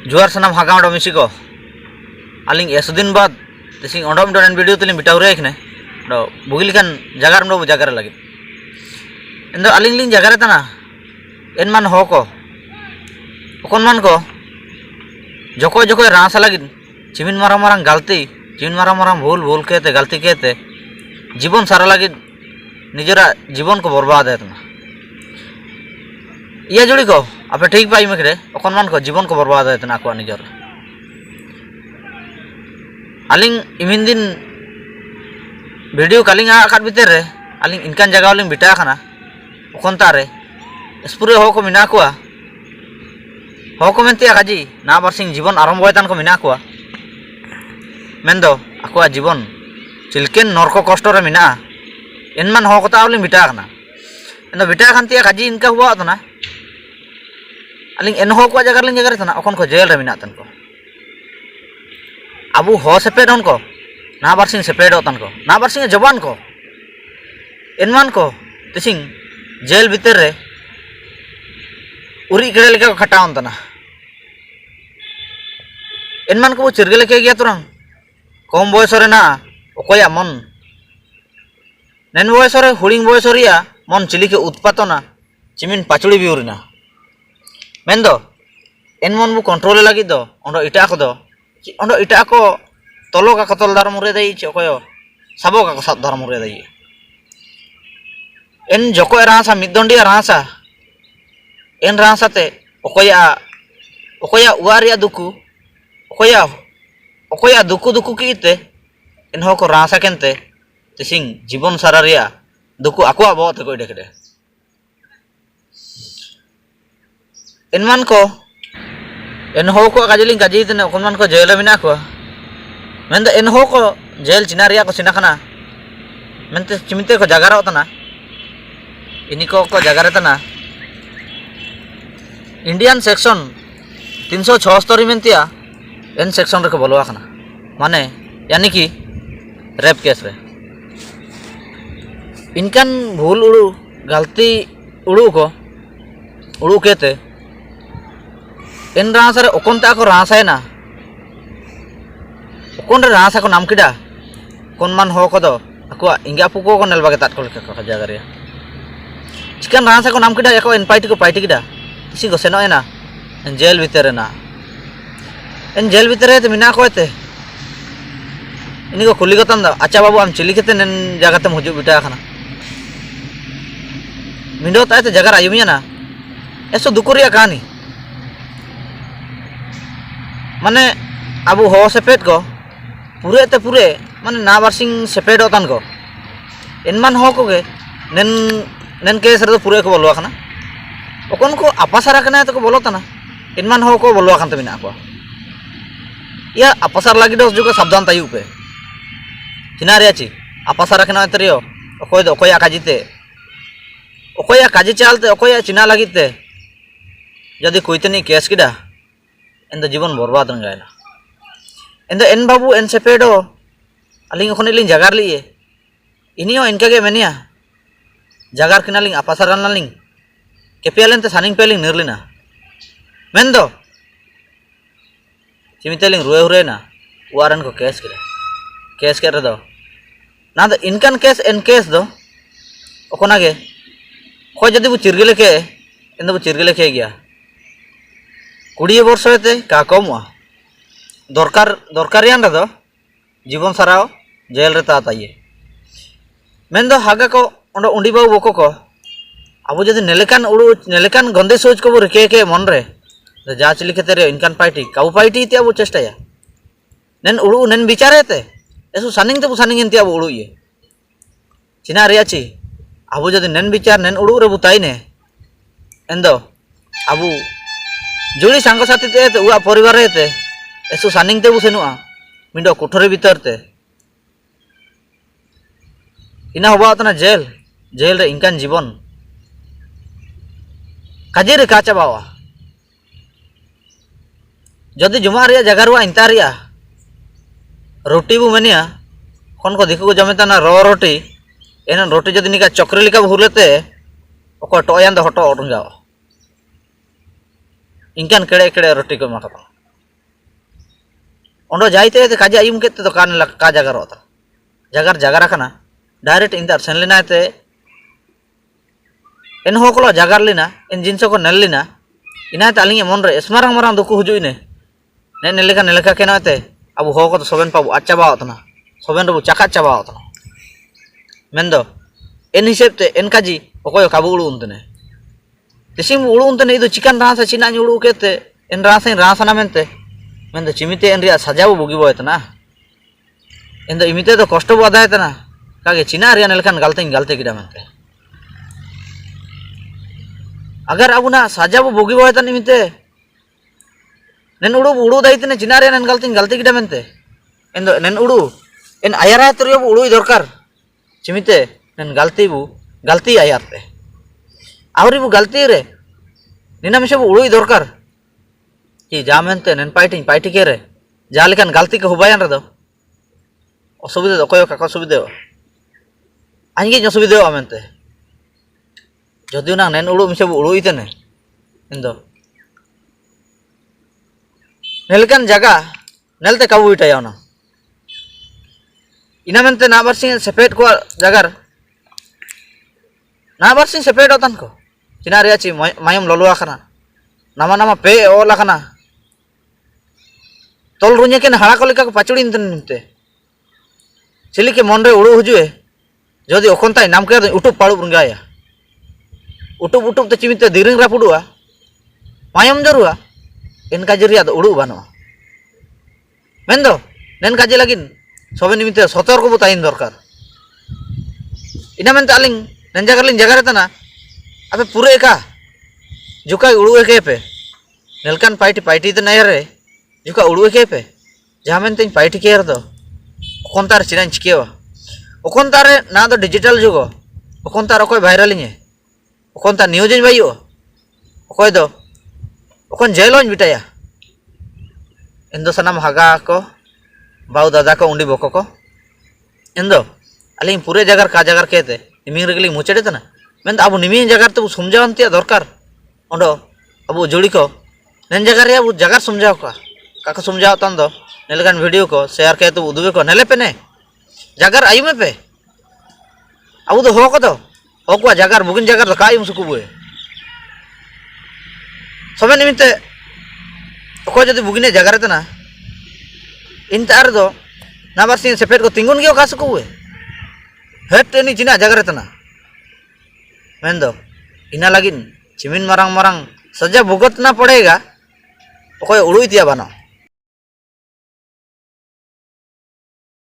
जुआर सनाम हागा मिसी को आलिंग एसुदिन बाद तिसिंग ओंडम डोन वीडियो तलिंग बिटाव रे खने दो बुगिल kan jagar ndo jagar lagi endo aling ling jagar tana en man ho ko okon man ko joko joko rasa lagi चिमिन मारा मारा गलती चिमिन मारा मारा भूल भूल कहते गलती कहते जीवन सारा लगे निजरा जीवन को बर्बाद है तना ये जोड़ी को आप ठीक पाई मेरे अकन मान को जीवन को बर्बाद है तना को निजर आलिंग इमिन दिन वीडियो कालिंग आकाट भीतर रे आलिंग इनकान जगह वालिंग बिटा खाना अकन तारे स्पुरे हो को मिना को मेनते काजी ना बारसिंग जीवन आरंभ होयतान को मिना को मेन्दो आको जीवन चिलकेन नरको कष्ट रे मिना एनमान हो को तावलिंग बिटा खाना एनो बिटा खानते काजी इनका हुआ तना अलिंग एन हो को जगह लिंग जगह तना अकन को जेल रे मिना तन को अबू हो सेपेड उनको ना बारसिंग सेपेड तन को ना बारसिंग जवान को एनमान को तिसिंग जेल भीतर रे उरी केड़े लेके खटावन तना एनमान को चिरगे लेके गया तुरंग कम बयस रे ना अकोया मन नेन बयस रे हुडिंग बयस रिया मन चिली के उत्पातना चिमिन पाचुड़ी बिउरिना मेन्दो एन मन बु कंट्रोल लगी दो ओंडो इटा को तलो का कतल दार मुरे दई चकोयो सबो का सब दार मुरे दई एन जको रासा मिदंडिया रासा एन रासाते अकोया उवारिया दुकु अकोया दुकु दुकु कीते इन हो को रासा केनते तिसिंग जीवन सारा रिया दुकु आकुआ बहुत को डेकड़े इनमान को इन हो को काजलिंग काजी तने ओकमान को जेल मिना को मेंदो इन हो को जेल चिना रिया को सिना खाना मेंते चिमिते को जगारा तना इनी को जगारे तना इंडियन सेक्शन 376 मेंतिया एन सेक्शन रे को बोलवा खाना माने यानी कि रेप केस रे इनकान भूल उड़ू गलती उड़ू को उड़ू कहते इन रासा रे ओकोनता को रासा है ना ओकोन रे रासा को नाम किडा कोन मान हो को दो अको इंगा पुको को नेलबा के तात को लेके जगह रे चिकन रासा को नाम किडा एको इन पाइटी को पाइटी किडा इसी को सेनो है ना जेल भीतर ना इन जेल भीतर है तो मिना को ते इनी को खुली गतन दा अच्छा बाबू हम चिली केते नेन जगह तम हुजु बिटा खाना मिंडो ताय ते जगह आयुमिया ना ऐसो दुकुरिया कहानी माने अबू हो सेपेट को पूरे माने ना बारसिंग सेपेट होतन को इनमान हो को गे नेन नेन केस रे पूरे को बोलवा खाना ओकन को अपासारा कना तो को बोलो तना इनमान हो को बोलवा खान त मिना को या अपासार लगी दो जो सावधान तायु पे चिना रे छी अपासारा कना तरियो अकोय दो अकोया काजीते अकोया काजी चालते अकोया चिना लागिते यदि कोइतनी केस किडा इन जीवन बर्बाद रंगायना इन एन बाबू एन सेपेडो अलिंग खने लिंग जगार लिए इनियो इनका के मेनिया जगार किना लिंग अपासारान लिंग केपियालेन ते सानिंग पेलिंग निर्लिना मेंदो चिमितेलिंग रुए हुरे ना वारन को केस करे दो ना दो इनकान केस एन केस दो ओकोना गे खो जदि बु चिरगले के इन बु चिरगले के गया 20 वर्ष होते का कमवा दरकारियान रे दो जीवन साराओ जेल रे ता ताइए मेंदो हागा को ओंडो उंडी बाबू बको को अब जदि नेलेकान गंदे सोच को रिके के मन रे जा चिली खेते रे इनकान पार्टी काउ पार्टी ते अब चेष्टाया नेन उड़ू नेन बिचारे ते एसु सानिंग ते सानिंग इंते अब उड़ू ये चिना रे छी अब जदि नेन बिचार नेन उड़ू रे बुताई ने एंदो अब जुड़ी सांग साथी ते उआ परिवार रे ते एसु सानिंग ते बुसेनुआ मिंडो कोठरे भीतर ते इना होबा तना जेल रे इनकान जीवन काजे रे का चाबावा जदि जुमा रे जगह रुआ इंता रिया रोटी बु मेनिया खन को दिखु को जमेता ना रो रोटी एन रोटी जदि निका चक्री लिका भूलेते ओको टोयान दो हटो ओडुंगाओ इंकान केड़े केड़े रोटी को एमा कता ओंडो जाइते काजे आयुम केते तो का जागर होता जागर जागर कना डायरेक्ट इंदार सेन लेनाते एन होकलो जागर लेना इन जिनस को नेल लेना इनाते आलिंग मन रे स्मारंग मारंग दुकु हुजुइने ने नेलेका केनाते अब हो को सोबेन पाबो अच्छा बावतना सोबेन रबु चाका चाबावतना मेंदो एन हिसेब ते एन काजी ओकोय काबु उडु उंतने तिसिम उडु उंतने इदो चिकन रासा चिना उडु केते एन रासना मेंते मेंदो चिमिते एन रिया सजाबो बुगी बोयतना एन दो इमिते दो कष्ट बो आदायतना कागे चिना रिया नेलकान गलते गिडा मेंते अगर अबुना सजाबो बुगी बोयतना इमिते नेन उडु दाइतने चिना रिया नेन गलते गिडा मेंते एन दो नेन उडु एन आयारा तरियो उडु दरकार चिमिते नेन गलती आयारते आवरी बु गलती रे निना मिसे उडु दरकार कि जामेंते नेन पाइटी के रे जालेकान गलती को हुबायान रे दो असुविधा दो कोयो काको सुविधा आंगे असुविधा आमेंते जदियो ना नेन उडु मिसे उडु इतने इंदो नेलकान जगह नेलते काबु इटायावना इना मेंते ना बारसिंग सेपेट को जगार ना बारसिंग सेपेट होतन को चिना रिया ची मायम ललुआ खाना नामा पे ओला खाना तोल रुnye के हाड़ा को लेका को पाचुड़ी इंतन निमते चिली के मन रे उडु हुजुए जदि ओखनताय नाम के उटुप पाड़ू बुंगाया उटुप ते चिमिते दिरिंग रापुडुआ मायम जरुआ इनका जरिया दो उडु बानो मेंदो नेन काजे लागिन सोबे निमिते सतर्क बो ताइन दरकार इना मेंते आलिंग नेन जगार तना अबे पूरे का जुका उडु के पे नेलकान पाइटी ते नया रे जुका उडु के पे जहां मेंते पाइटी के दो ओखनतार चिनान चिकेवा ओखनतारे ना दो डिजिटल जुगो ओखनतार ओकोय भाइरल इने ओखनतार न्यूज बाइयो ओकोय दो ओखन जेलोन बिटाया इंदो सनाम हागा को बाउ दादा को उंडी बको को इंदो अलिंग पूरे जगार का जगार केते निमिंग रेगली मुचेडे तना मेन अब निमिंग जगार तो समझावंतिया दरकार ओंडो अब जोड़ी को नेन जगार रे अब जगार समझाव का समझाव तन दो नेलकान वीडियो को शेयर के तो उदुबे को नेले पे ने जगार आयुमे पे अब तो हो को तो ओकुआ जगार बुगिन जगार का आयुम सुकुबे सबे निमित्ते ओको जदि बुगिने जगार तना इंतार दो ना बारसिंग सेपेट को तिंगुन गे का सुकुबे हेट एनी चिना जगार तना मेंदो इना लागिन चिमिन मारंग सजा भुगतना पड़ेगा ओकोय उडुइतिया बानो